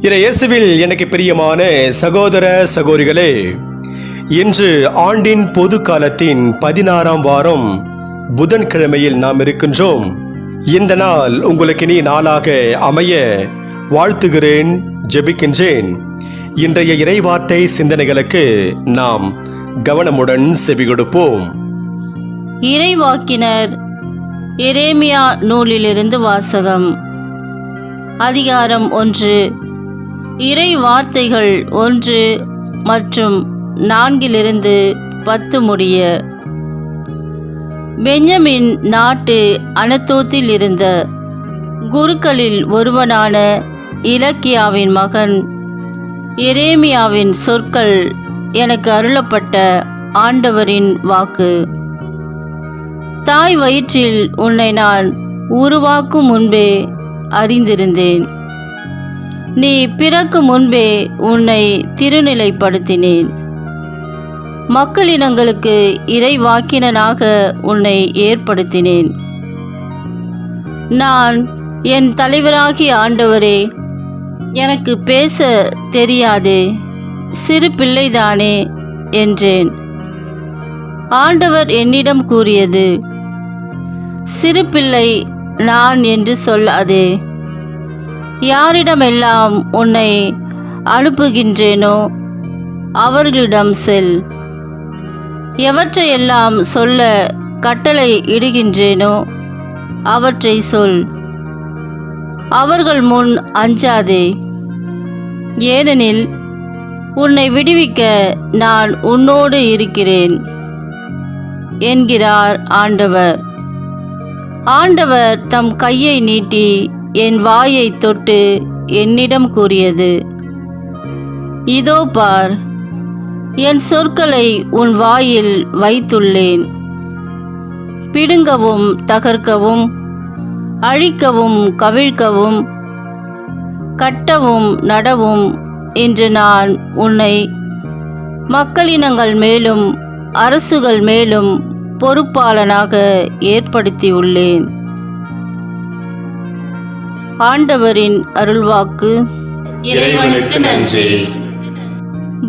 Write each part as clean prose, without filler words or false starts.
இயேசுவில் எனக்கு பிரியமான சகோதர சகோதரிகளே, இன்று ஆண்டின் பொது காலத்தின் 16ஆம் வாரம் புதன்கிழமையில் நாம் இருக்கின்றோம். இந்த நாள் உங்களுக்கு இனி நாளாக அமைய வாழ்த்துகிறேன், ஜெபிக்கின்றேன். இன்றைய இறைவார்த்தை சிந்தனைகளுக்கு நாம் கவனமுடன் செவி கொடுப்போம். இறைவாக்கினர் எரேமியா நூலிலிருந்து வாசகம். அதிகாரம் 1. இறை வார்த்தைகள் 1 மற்றும் 4-10 முடிய. பென்யமின் நாட்டு அனத்தோத்தில் இருந்த குருக்களில் ஒருவனான இலக்கியாவின் மகன் எரேமியாவின் சொற்கள் எனக்கு அருளப்பட்ட ஆண்டவரின் வாக்கு. தாய் வயிற்றில் உன்னை நான் உருவாக்கும் முன்பே அறிந்திருந்தேன். நீ பிறக்கும் முன்பே உன்னை திருநிலைப்படுத்தினேன். மக்களினங்களுக்கு இறைவாக்கினனாக உன்னை ஏற்படுத்தினேன். நான் என் தலைவராகிய ஆண்டவரே, எனக்கு பேச தெரியாதே, சிறு பிள்ளைதானே என்றேன். ஆண்டவர் என்னிடம் கூறியது, சிறு பிள்ளை நான் என்று சொல்லாதே. யாரிடமெல்லாம் உன்னை அனுப்புகின்றேனோ அவர்களிடம் செல். எவற்றையெல்லாம் சொல்ல கட்டளை இடுகின்றேனோ அவற்றை சொல். அவர்கள் முன் அஞ்சாதே, ஏனெனில் உன்னை விடுவிக்க நான் உன்னோடு இருக்கிறேன் என்கிறார் ஆண்டவர். ஆண்டவர் தம் கையை நீட்டி என் வாயை தொட்டு என்னிடம் கூறியது, இதோ பார், என் சொற்களை உன் வாயில் வைத்துள்ளேன். பிடுங்கவும் தகர்க்கவும், அழிக்கவும் கவிழ்க்கவும், கட்டவும் நடவும் என்று நான் உன்னை மக்களினங்கள் மேலும் அரசுகள் மேலும் பொறுப்பாளனாக ஏற்படுத்தியுள்ளேன். ஆண்டவரின் அருள்வாக்கு. இறைவனுக்கு நன்றி.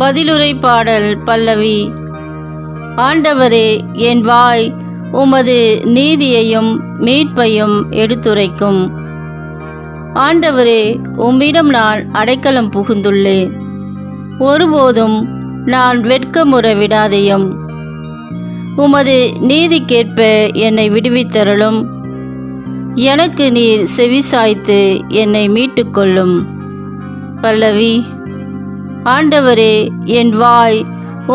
பதிலுரை பாடல் பல்லவி. ஆண்டவரே, என் வாய் உமது நீதியையும் மீட்பையும் எடுத்துரைக்கும். ஆண்டவரே, உம்மிடம் நான் அடைக்கலம் புகுந்துள்ளேன். ஒருபோதும் நான் வெட்கமுற விடாதேயும். உமது நீதிக்கேற்ப என்னை விடுவித்தருளும். எனக்கு நீர் செவிசாய்த்து என்னை மீட்டுக்கொள்ளும். பல்லவி. ஆண்டவரே, என் வாய்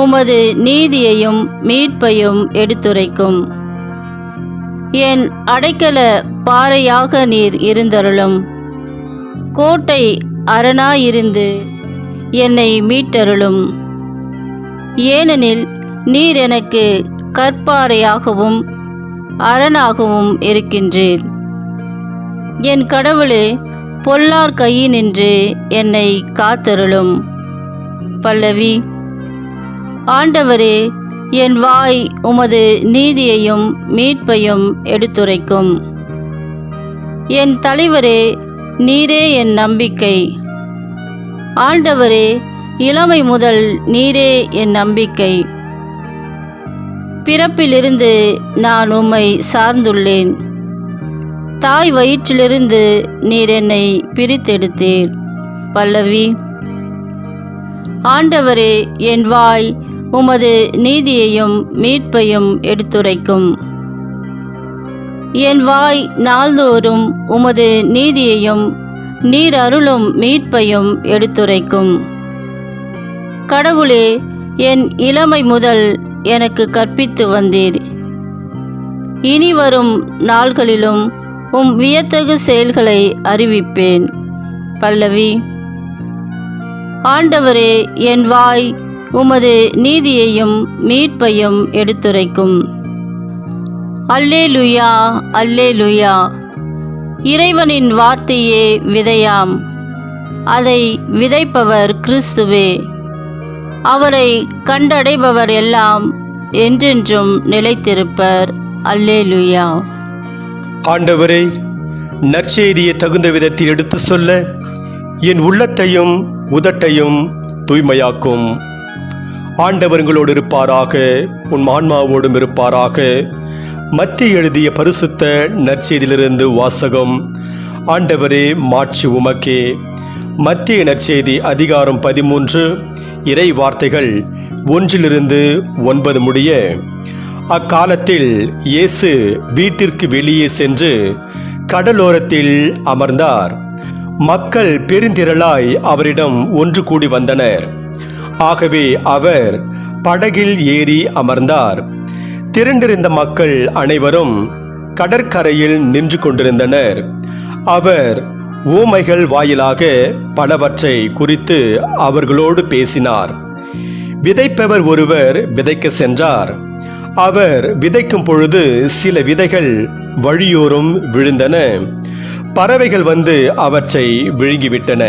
உமது நீதியையும் மீட்பையும் எடுத்துரைக்கும். என் அடைக்கல பாறையாக நீர் இருந்தருளும். கோட்டை அரணாயிருந்து என்னை மீட்டருளும். ஏனெனில் நீர் எனக்கு கற்பாறையாகவும் அரணாகவும் இருக்கின்றீர். என் கடவுளே, பொல்லார் கையினின்று என்னை காத்தருளும். பல்லவி. ஆண்டவரே, என் வாய் உமது நீதியையும் மீட்பையும் எடுத்துரைக்கும். என் தலைவரே, நீரே என் நம்பிக்கை. ஆண்டவரே, இளமை முதல் நீரே என் நம்பிக்கை. பிறப்பிலிருந்து நான் உம்மை சார்ந்துள்ளேன். தாய் வயிற்றிலிருந்து நீர் என்னை பிரித்தெடுத்தீர். பல்லவி. ஆண்டவரே, என் வாய் உமது நீதியையும் மீட்பையும் எடுத்துரைக்கும். என் வாய் நாள்தோறும் உமது நீதியையும் நீர் அருளும் மீட்பையும் எடுத்துரைக்கும். கடவுளே, என் இளமை முதல் எனக்கு கற்பித்து வந்தீர். இனி வரும் நாள்களிலும் உம் வியத்தகு செயல்களை அறிவிப்பேன். பல்லவி. ஆண்டவரே, என் வாய் உமது நீதியையும் மீட்பையும் எடுத்துரைக்கும். அல்லேலுயா, அல்லேலுயா. இறைவனின் வார்த்தையே விதையாம், அதை விதைப்பவர் கிறிஸ்துவே. அவரை கண்டடைபவர் எல்லாம் என்றென்றும் நிலைத்திருப்பர். அல்லேலுயா. ஆண்டவரே, நற்செய்தியை தகுந்த விதத்தில் எடுத்து சொல்ல என் உள்ளத்தையும் உதட்டையும் தூய்மையாக்கும். ஆண்டவர்களோடு இருப்பாராக, உன் ஆன்மாவோடும் இருப்பாராக. மத்திய எழுதிய பரிசுத்த நற்செய்தியிலிருந்து வாசகம். ஆண்டவரே, மாட்சி உமக்கே. மத்திய நற்செய்தி அதிகாரம் 13, இறை வார்த்தைகள் 1-9 முடிய. அக்காலத்தில் இயேசு வீட்டிற்கு வெளியே சென்று கடலோரத்தில் அமர்ந்தார். மக்கள் பெருந்திரளாய் அவரிடம் ஒன்று கூடி வந்தனர். ஆகவே அவர் படகில் ஏறி அமர்ந்தார். திரண்டிருந்த மக்கள் அனைவரும் கடற்கரையில் நின்று கொண்டிருந்தனர். அவர் ஊமைகள் வாயிலாக பலவற்றை குறித்து அவர்களோடு பேசினார். விதைப்பவர் ஒருவர் விதைக்க சென்றார். அவர் விதைக்கும் பொழுது சில விதைகள் வழியோரம் விழுந்தன. பறவைகள் வந்து அவற்றை விழுங்கிவிட்டன.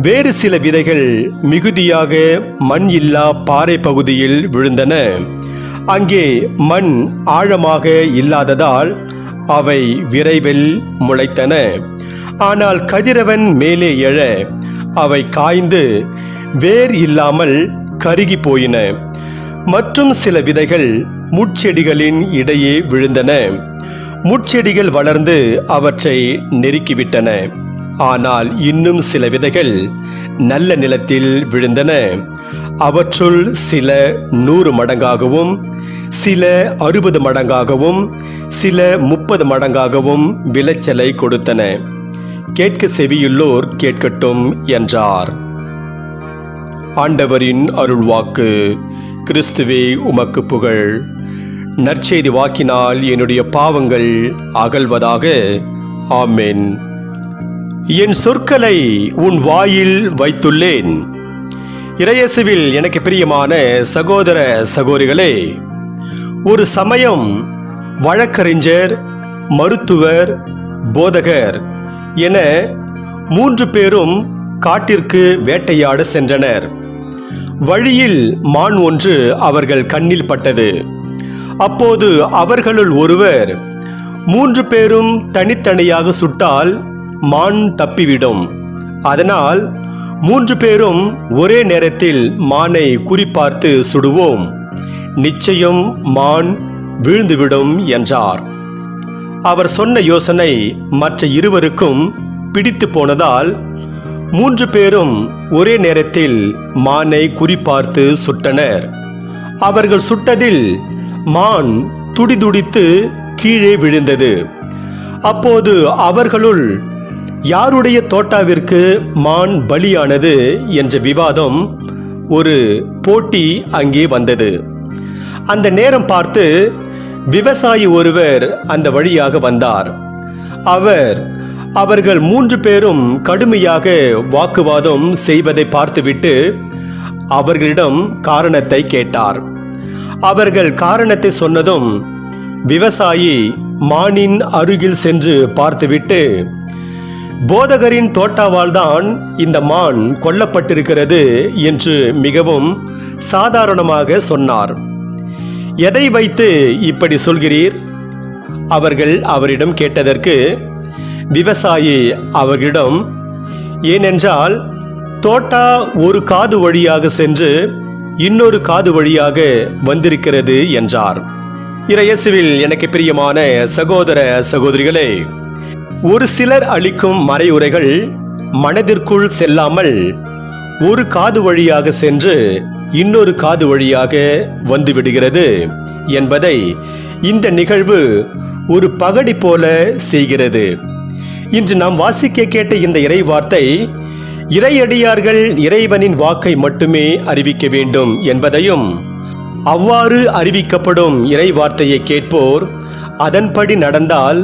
வேறு சில விதைகள் மிகுதியாக மண் இல்லா பாறை பகுதியில் விழுந்தன. அங்கே மண் ஆழமாக இல்லாததால் அவை விரைவில் முளைத்தன. ஆனால் கதிரவன் மேலே எழ அவை காய்ந்து வேர் இல்லாமல் கருகி போயின. மற்றும் சில விதைகள் முட்செடிகளின் இடையே விழுந்தன. முட்செடிகள் வளர்ந்து அவற்றை நெருக்கிவிட்டன. ஆனால் இன்னும் சில விதைகள் நல்ல நிலத்தில் விழுந்தன. அவற்றுள் சில 100 மடங்காகவும், சில 60 மடங்காகவும், சில 30 மடங்காகவும் விளைச்சலை கொடுத்தன. கேட்க செவியுள்ளோர் கேட்கட்டும் என்றார். ஆண்டவரின் அருள்வாக்கு. கிறிஸ்துவே, உமக்கு புகழ். நற்செய்தி வாக்கினால் என்னுடைய பாவங்கள் அகல்வதாக. ஆமென். என் சொற்களை உன் வாயில் வைத்துள்ளேன். இறையேசுவில் எனக்கு பிரியமான சகோதர சகோதரிகளே, ஒரு சமயம் வழக்கறிஞர், மருத்துவர், போதகர் என 3 பேரும் காட்டிற்கு வேட்டையாட சென்றனர். வழியில் மான் ஒன்று அவர்கள் கண்ணில் பட்டது. அப்போது அவர்களுள் ஒருவர், 3 பேரும் தனித்தனியாக சுட்டால் மான் தப்பிவிடும். அதனால் 3 பேரும் ஒரே நேரத்தில் மானை குறிப்பார்த்து சுடுவோம். நிச்சயம் மான் வீழ்ந்துவிடும் என்றார். அவர் சொன்ன யோசனை மற்ற இருவருக்கும் பிடித்து போனதால் 3 பேரும் ஒரே நேரத்தில் மானை குறிப்பார்த்து சுட்டனர். அவர்கள் சுட்டதில் மான் துடிதுடித்து கீழே விழுந்தது. அப்போது அவர்களுள் யாருடைய தோட்டாவிற்கு மான் பலியானது என்ற விவாதம், ஒரு போட்டி அங்கே வந்தது. அந்த நேரம் பார்த்து விவசாயி ஒருவர் அந்த வழியாக வந்தார். அவர்கள் 3 பேரும் கடுமையாக வாக்குவாதம் செய்வதை பார்த்துவிட்டு அவர்களிடம் காரணத்தை கேட்டார். அவர்கள் காரணத்தை சொன்னதும் விவசாயி மானின் அருகில் சென்று பார்த்துவிட்டு, போதகரின் தோட்டாவால் தான் இந்த மான் கொல்லப்பட்டிருக்கிறது என்று மிகவும் சாதாரணமாக சொன்னார். எதை வைத்து இப்படி சொல்கிறீர்? அவர்கள் அவரிடம் கேட்டதற்கு விவசாயி அவர்களிடம், ஏனென்றால் தோட்டா ஒரு காது வழியாக சென்று இன்னொரு காது வழியாக வந்திருக்கிறது என்றார். இறையேசுவில் எனக்கு பிரியமான சகோதர சகோதரிகளே, ஒரு சிலர் அளிக்கும் மறையுரைகள் மனதிற்குள் செல்லாமல் ஒரு காது வழியாக சென்று இன்னொரு காது வழியாக வந்துவிடுகிறது என்பதை இந்த நிகழ்வு ஒரு பகடி போல செய்கிறது. இன்று நாம் வாசிக்க கேட்ட இந்த இறை வார்த்தை, இறையடியார்கள் இறைவனின் வாக்கை மட்டுமே அறிவிக்க வேண்டும் என்பதையும், அவ்வாறு அறிவிக்கப்படும் இறை வார்த்தையை கேட்போர் அதன்படி நடந்தால்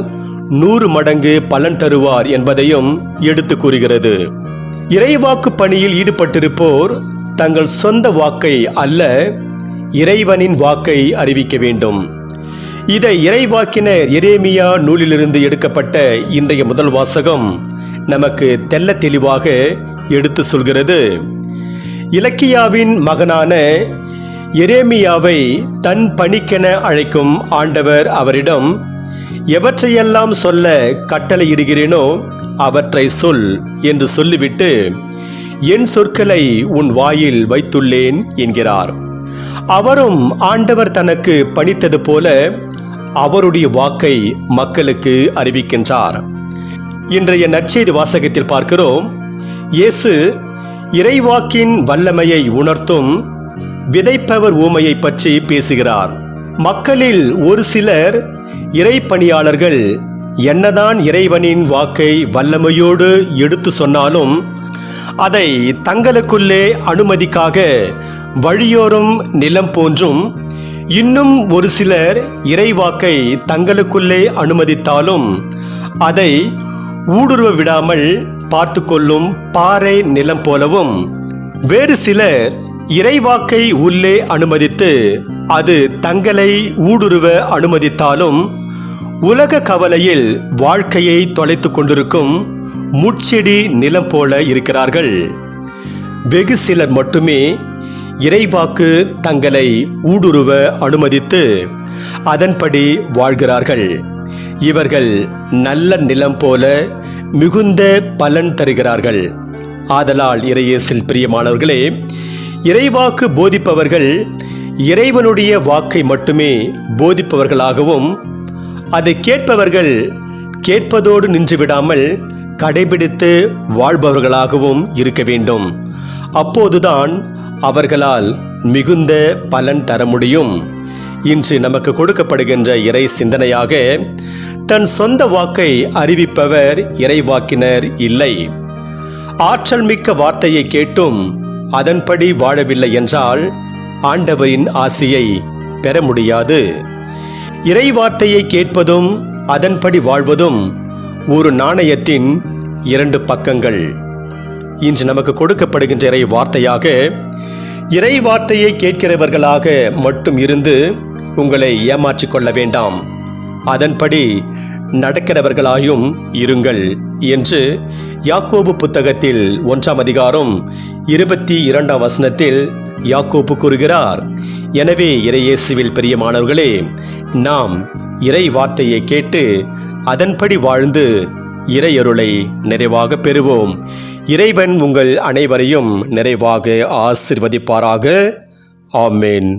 100 மடங்கு பலன் தருவார் என்பதையும் எடுத்து கூறுகிறது. இறைவாக்கு பணியில் ஈடுபட்டிருப்போர் தங்கள் சொந்த வாக்கை அல்ல, இறைவனின் வாக்கை அறிவிக்க வேண்டும். இதை இறைவாக்கினர் எரேமியா நூலிலிருந்து எடுக்கப்பட்ட இன்றைய முதல் வாசகம் நமக்கு தெள்ள தெளிவாக எடுத்து சொல்கிறது. இலக்கியாவின் மகனான எரேமியாவை தன் பணிக்கென அழைக்கும் ஆண்டவர் அவரிடம், எவற்றையெல்லாம் சொல்ல கட்டளையிடுகிறேனோ அவற்றை சொல் என்று சொல்லிவிட்டு என் சொற்களை உன் வாயில் வைத்துள்ளேன் என்கிறார். அவரும் ஆண்டவர் தனக்கு பணித்தது போல அவருடைய வாக்கை மக்களுக்கு அறிவிக்கின்றார். இன்றைய நற்செய்தி வாசகத்தில் பார்க்கிறோம், இயேசு இறைவாக்கின் வல்லமையை உணர்த்தும் விதைப்பவர் ஊமையை பற்றி பேசுகிறார். மக்களில் ஒரு சிலர் இறைப்பணியாளர்கள் என்னதான் இறைவனின் வாக்கை வல்லமையோடு எடுத்து சொன்னாலும் அதை தங்களுக்குள்ளே அனுமதிக்காக வழியோரும் நிலம் போன்றும், இன்னும் ஒரு சிலர் இறைவாக்கை தங்களுக்குள்ளே அனுமதித்தாலும் அதை ஊடுருவ விடாமல் பார்த்து கொள்ளும் பாறை நிலம் போலவும், வேறு சிலர் இறைவாக்கை உள்ளே அனுமதித்து அது தங்களை ஊடுருவ அனுமதித்தாலும் உலக கவலையில் வாழ்க்கையை தொலைத்து கொண்டிருக்கும் முட்செடி நிலம் போல இருக்கிறார்கள். வெகு சிலர் மட்டுமே இறைவாக்கு தங்களை ஊடுருவ அனுமதித்து அதன்படி வாழ்கிறார்கள். இவர்கள் நல்ல நிலம் போல மிகுந்த பலன் தருகிறார்கள். ஆதலால் இறையேசில் பிரியமானவர்களே, இறைவாக்கு போதிப்பவர்கள் இறைவனுடைய வாக்கை மட்டுமே போதிப்பவர்களாகவும், அதை கேட்பவர்கள் கேட்பதோடு நின்றுவிடாமல் கடைபிடித்து வாழ்பவர்களாகவும் இருக்க வேண்டும். அப்போதுதான் அவர்களால் மிகுந்த பலன் தர முடியும். இன்று நமக்கு கொடுக்கப்படுகின்ற இறை சிந்தனையாக, தன் சொந்த வாக்கை அறிவிப்பவர் இறைவாக்கினர் இல்லை. ஆற்றல் மிக்க வார்த்தையை கேட்டும் அதன்படி வாழவில்லை என்றால் ஆண்டவரின் ஆசியை பெற முடியாது. இறைவார்த்தையை கேட்பதும் அதன்படி வாழ்வதும் ஒரு நாணயத்தின் இரண்டு பக்கங்கள். இன்று நமக்கு கொடுக்கப்படுகின்ற இறை வார்த்தையாக, இறை வார்த்தையை கேட்கிறவர்களாக மட்டும் இருந்து உங்களை ஏமாற்றிக் கொள்ள வேண்டாம், அதன்படி நடக்கிறவர்களாயும் இருங்கள் என்று யாக்கோபு புத்தகத்தில் 1ஆம் அதிகாரம் 22ஆம் வசனத்தில் யாக்கோபு கூறுகிறார். எனவே இறையேசுவில் பிரியமானவர்களே, நாம் இறை வார்த்தையை கேட்டு அதன்படி வாழ்ந்து இறையருளை நிறைவாக பெறுவோம். இறைவன் உங்கள் அனைவரையும் நிறைவாக ஆசீர்வதிப்பாராக. ஆமென்.